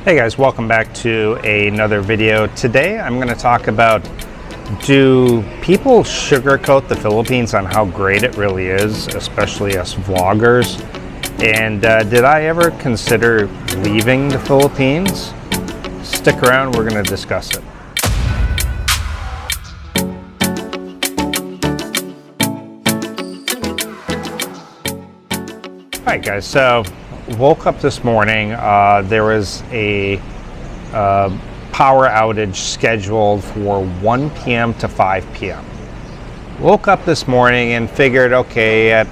Hey guys, welcome back to another video. Today I'm going to talk about, do people sugarcoat the Philippines on how great it really is, especially us vloggers? And did I ever consider leaving the Philippines? Stick around, we're going to discuss it. Alright guys, so woke up this morning. There was a power outage scheduled for 1 p.m. to 5 p.m. Woke up this morning and figured, okay, at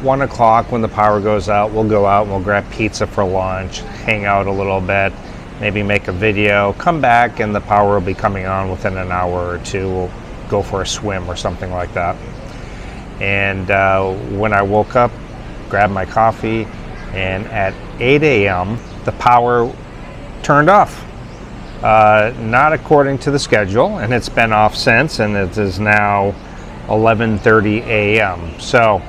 1 o'clock when the power goes out, we'll go out and we'll grab pizza for lunch, hang out a little bit, maybe make a video, come back and the power will be coming on within an hour or two. We'll go for a swim or something like that. And when I woke up, grabbed my coffee, and at 8 a.m. the power turned off. Not according to the schedule, and it's been off since, and it is now 11:30 a.m. So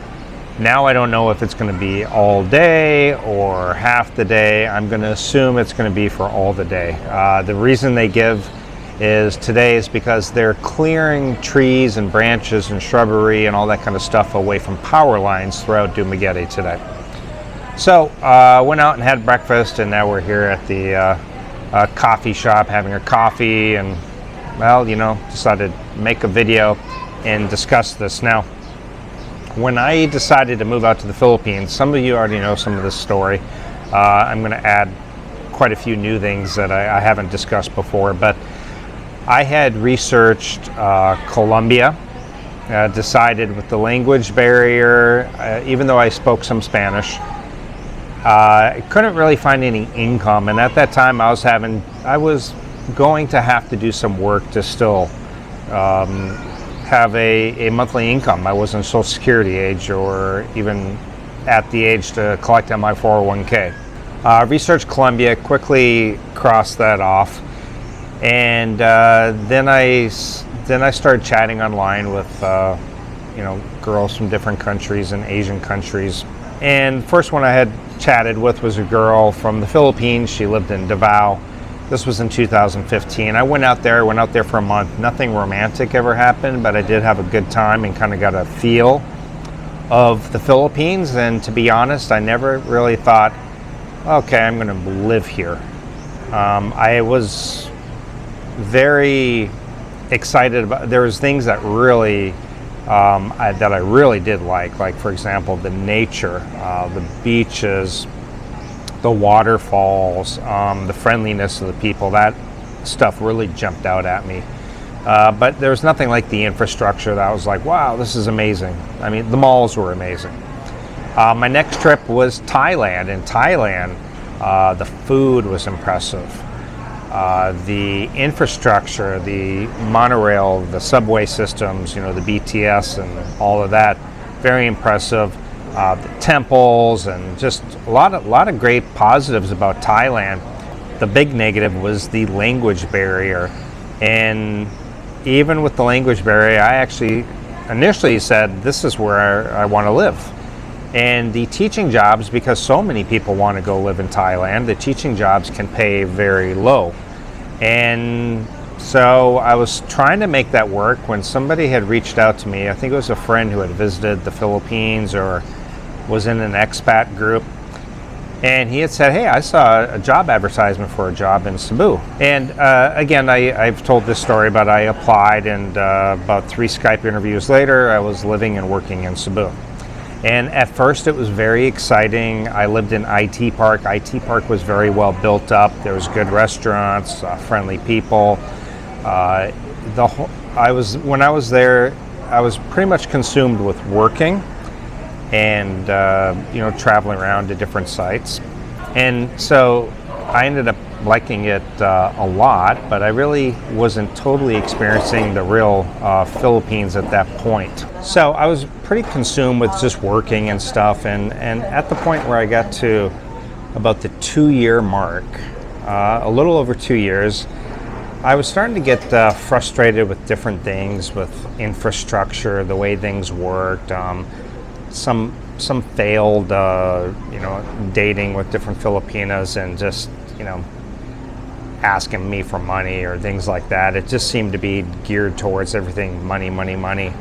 now I don't know if it's going to be all day or half the day. I'm going to assume it's going to be for all the day. The reason they give is today is because they're clearing trees and branches and shrubbery and all that kind of stuff away from power lines throughout Dumaguete today. So went out and had breakfast, and now we're here at the coffee shop having a coffee, and well, you know, decided to make a video and discuss this. Now, when I decided to move out to the Philippines, some of you already know some of this story. I'm going to add quite a few new things that I haven't discussed before, but I had researched Colombia, decided with the language barrier, even though I spoke some Spanish, I couldn't really find any income, and at that time I was going to have to do some work to still have a monthly income. I wasn't Social Security age or even at the age to collect on my 401k. Researched Colombia, quickly crossed that off, and then I started chatting online with girls from different countries and Asian countries. And first one I had chatted with was a girl from the Philippines. She lived in Davao. This was in 2015. I went out there for a month. Nothing romantic ever happened, but I did have a good time and kind of got a feel of the Philippines. And to be honest, I never really thought, okay, I'm going to live here. I was very excited about, there was things that really that I really did like for example, the nature, the beaches, the waterfalls, the friendliness of the people. That stuff really jumped out at me. But there was nothing like the infrastructure that I was like, wow, this is amazing. I mean, the malls were amazing. My next trip was Thailand. In Thailand, the food was impressive. The infrastructure, the monorail, the subway systems, the BTS and all of that, very impressive. The temples and just a lot of great positives about Thailand. The big negative was the language barrier, and even with the language barrier, I actually initially said this is where I want to live. And the teaching jobs, because so many people want to go live in Thailand, the teaching jobs can pay very low. And so I was trying to make that work when somebody had reached out to me. I think it was a friend who had visited the Philippines or was in an expat group. And he had said, hey, I saw a job advertisement for a job in Cebu. And again, I've told this story, but I applied, and about 3 Skype interviews later, I was living and working in Cebu. And at first it was very exciting. I lived in IT Park. IT Park was very well built up. There was good restaurants, friendly people. When I was there, I was pretty much consumed with working and traveling around to different sites. And so I ended up liking it a lot, but I really wasn't totally experiencing the real Philippines at that point. So I was pretty consumed with just working and stuff, and at the point where I got to about the 2-year mark, a little over 2 years, I was starting to get frustrated with different things, with infrastructure, the way things worked, some failed dating with different Filipinas, and just asking me for money or things like that. It just seemed to be geared towards everything money, money, money.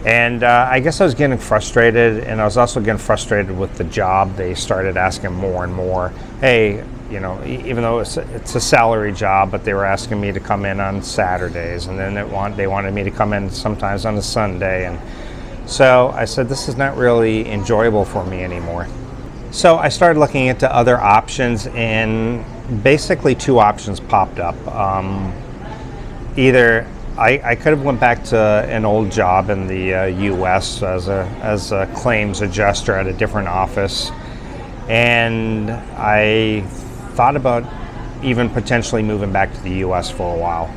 And I guess I was getting frustrated, and I was also getting frustrated with the job. They started asking more and more. Hey, you know, even though it's a salary job, but they were asking me to come in on Saturdays, and then they wanted me to come in sometimes on a Sunday. And so I said, this is not really enjoyable for me anymore. So I started looking into other options, and basically two options popped up. Either I could have went back to an old job in the U.S. as a claims adjuster at a different office, and I thought about even potentially moving back to the U.S. for a while,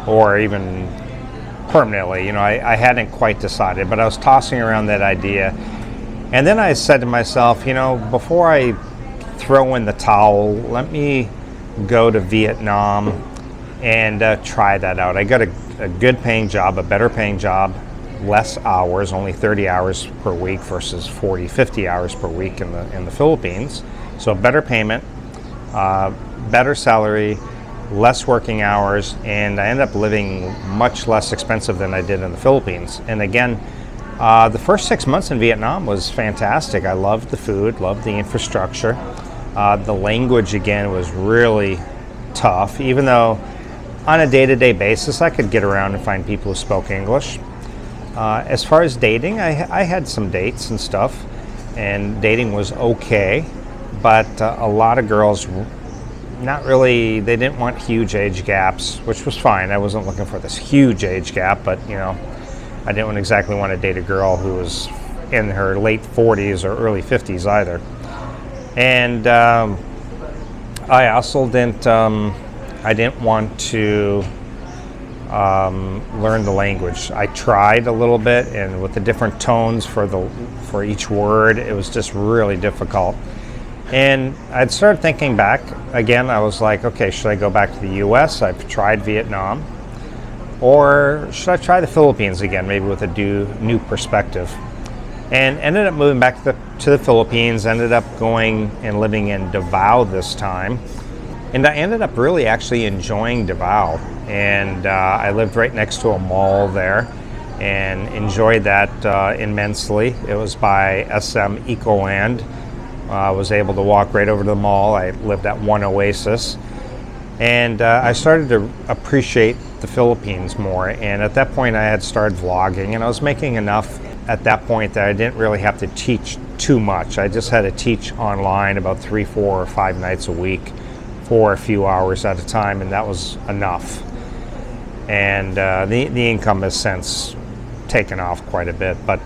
or even permanently. You know, I hadn't quite decided, but I was tossing around that idea, and then I said to myself, you know, before I throw in the towel, let me go to Vietnam and try that out. I got a good paying job, a better paying job, less hours, only 30 hours per week versus 40, 50 hours per week in the Philippines. So better payment, better salary, less working hours, and I ended up living much less expensive than I did in the Philippines. And again, the first 6 months in Vietnam was fantastic. I loved the food, loved the infrastructure. The language, again, was really tough, even though on a day-to-day basis I could get around and find people who spoke English. As far as dating, I had some dates and stuff, and dating was okay, but a lot of girls, not really, they didn't want huge age gaps, which was fine. I wasn't looking for this huge age gap, but you know, I didn't exactly want to date a girl who was in her late 40s or early 50s either. And I also didn't want to learn the language. I tried a little bit, and with the different tones for each word, it was just really difficult. And I'd started thinking back again. I was like, okay, should I go back to the U.S.? I've tried Vietnam, or should I try the Philippines again, maybe with a new perspective? And ended up moving back to the Philippines. Ended up going and living in Davao this time. And I ended up really actually enjoying Davao, and I lived right next to a mall there and enjoyed that immensely. It was by SM Ecoland. I was able to walk right over to the mall. I lived at One Oasis, and I started to appreciate the Philippines more. And at that point I had started vlogging, and I was making enough at that point that I didn't really have to teach too much. I just had to teach online about 3, 4, or 5 nights a week for a few hours at a time, and that was enough. And the income has since taken off quite a bit. But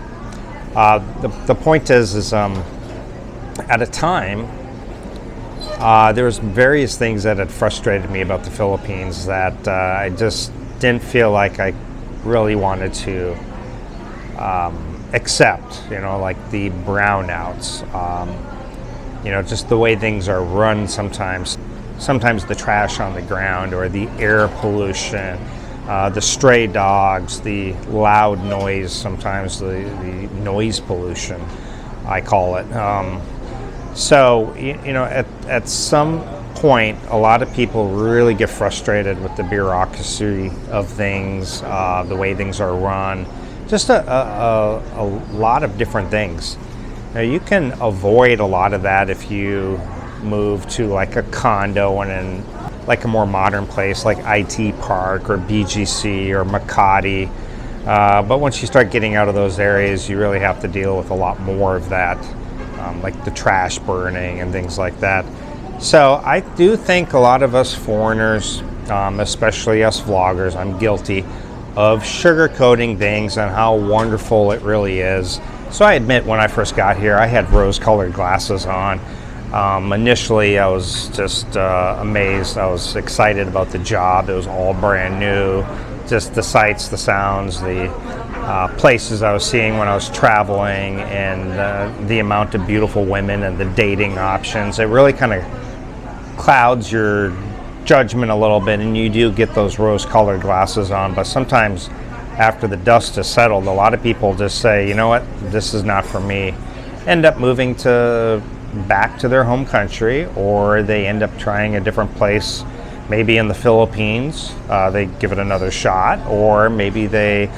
the point is at a time there was various things that had frustrated me about the Philippines that I just didn't feel like I really wanted to accept. You know, like the brownouts. You know, just the way things are run sometimes. Sometimes the trash on the ground, or the air pollution, the stray dogs, the loud noise, sometimes the noise pollution, I call it. So, you know, at some point, a lot of people really get frustrated with the bureaucracy of things, the way things are run, just a lot of different things. Now, you can avoid a lot of that if you move to like a condo and in like a more modern place like IT Park or BGC or Makati. But once you start getting out of those areas, you really have to deal with a lot more of that, like the trash burning and things like that. So I do think a lot of us foreigners, especially us vloggers, I'm guilty of sugarcoating things and how wonderful it really is. So I admit, when I first got here, I had rose-colored glasses on. Initially, I was just amazed. I was excited about the job. It was all brand new. Just the sights, the sounds, the places I was seeing when I was traveling, and the amount of beautiful women and the dating options. It really kind of clouds your judgment a little bit, and you do get those rose-colored glasses on. But sometimes after the dust has settled, a lot of people just say, you know what, this is not for me. End up moving back to their home country, or they end up trying a different place maybe in the Philippines, they give it another shot, or maybe they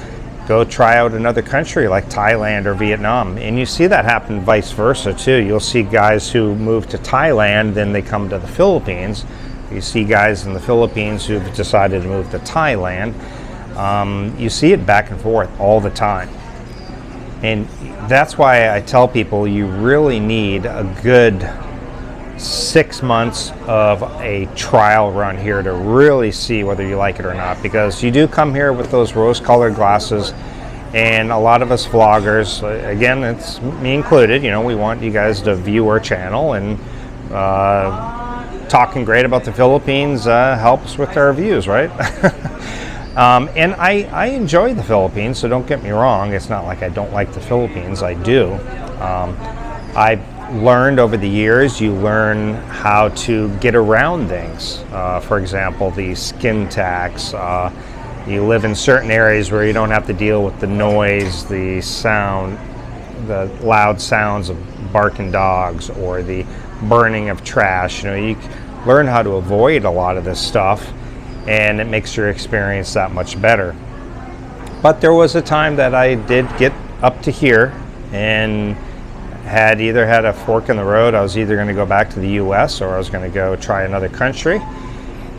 go try out another country like Thailand or Vietnam. And you see that happen vice versa too. You'll see guys who move to Thailand, then they come to the Philippines. You see guys in the Philippines who've decided to move to Thailand. You see it back and forth all the time. And that's why I tell people you really need a good 6 months of a trial run here to really see whether you like it or not, because you do come here with those rose-colored glasses, and a lot of us vloggers, again, it's me included, you know, we want you guys to view our channel, and talking great about the Philippines helps with our views, right? And I enjoy the Philippines, so don't get me wrong. It's not like I don't like the Philippines. I do. I've learned over the years, you learn how to get around things. For example, the skin tax. You live in certain areas where you don't have to deal with the noise, the sound, the loud sounds of barking dogs, or the burning of trash. You know, you learn how to avoid a lot of this stuff, and it makes your experience that much better. But there was a time that I did get up to here and had either had a fork in the road. I was either going to go back to the US or I was going to go try another country,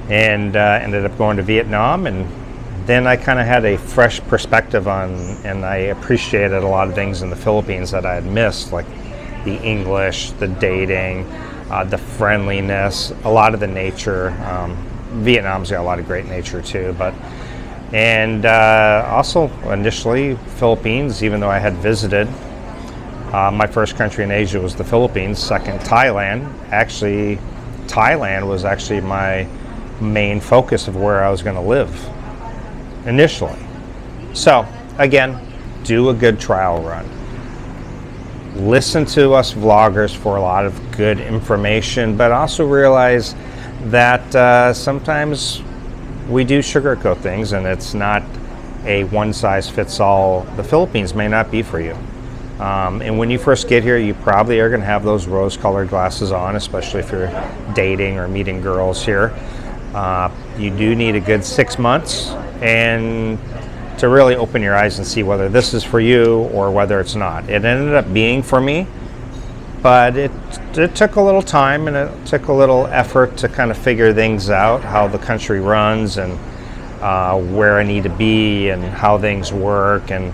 and ended up going to Vietnam. And then I kind of had a fresh perspective on, and I appreciated a lot of things in the Philippines that I had missed, like the English, the dating, the friendliness, a lot of the nature. Vietnam's got a lot of great nature too, and also initially Philippines, even though I had visited, my first country in Asia was the Philippines, second Thailand. Actually, Thailand was actually my main focus of where I was going to live initially. So again, do a good trial run. Listen to us vloggers for a lot of good information, but also realize that sometimes we do sugarcoat things, and it's not a one-size-fits-all. The Philippines may not be for you. And when you first get here, you probably are going to have those rose-colored glasses on, especially if you're dating or meeting girls here. You do need a good 6 months and to really open your eyes and see whether this is for you or whether it's not. It ended up being for me, but it took a little time and it took a little effort to kind of figure things out, how the country runs and where I need to be and how things work. And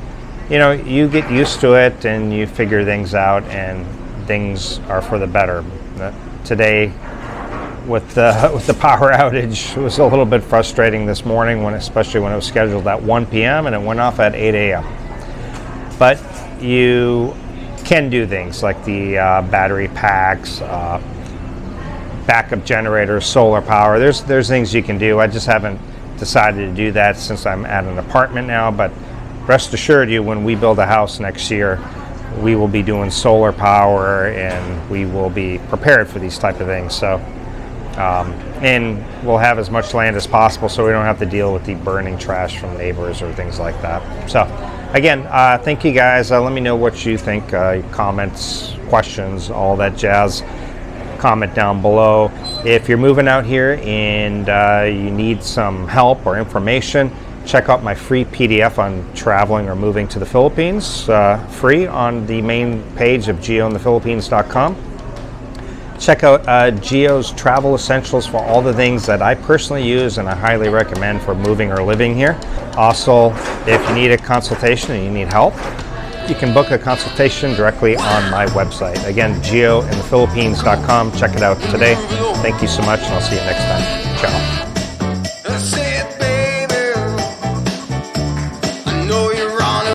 you know, you get used to it and you figure things out, and things are for the better. Today, with the power outage, it was a little bit frustrating this morning, especially when it was scheduled at 1 p.m. and it went off at 8 a.m. But you can do things like the battery packs, backup generators, solar power. There's things you can do. I just haven't decided to do that since I'm at an apartment now, but rest assured you, when we build a house next year, we will be doing solar power and we will be prepared for these type of things. So, and we'll have as much land as possible so we don't have to deal with the burning trash from neighbors or things like that. So, again, thank you guys. Let me know what you think. Comments, questions, all that jazz. Comment down below. If you're moving out here and you need some help or information, check out my free PDF on traveling or moving to the Philippines, free on the main page of geointhephilippines.com. Check out Geo's Travel Essentials for all the things that I personally use and I highly recommend for moving or living here. Also, if you need a consultation and you need help, you can book a consultation directly on my website. Again, geointhephilippines.com. Check it out today. Thank you so much, and I'll see you next time.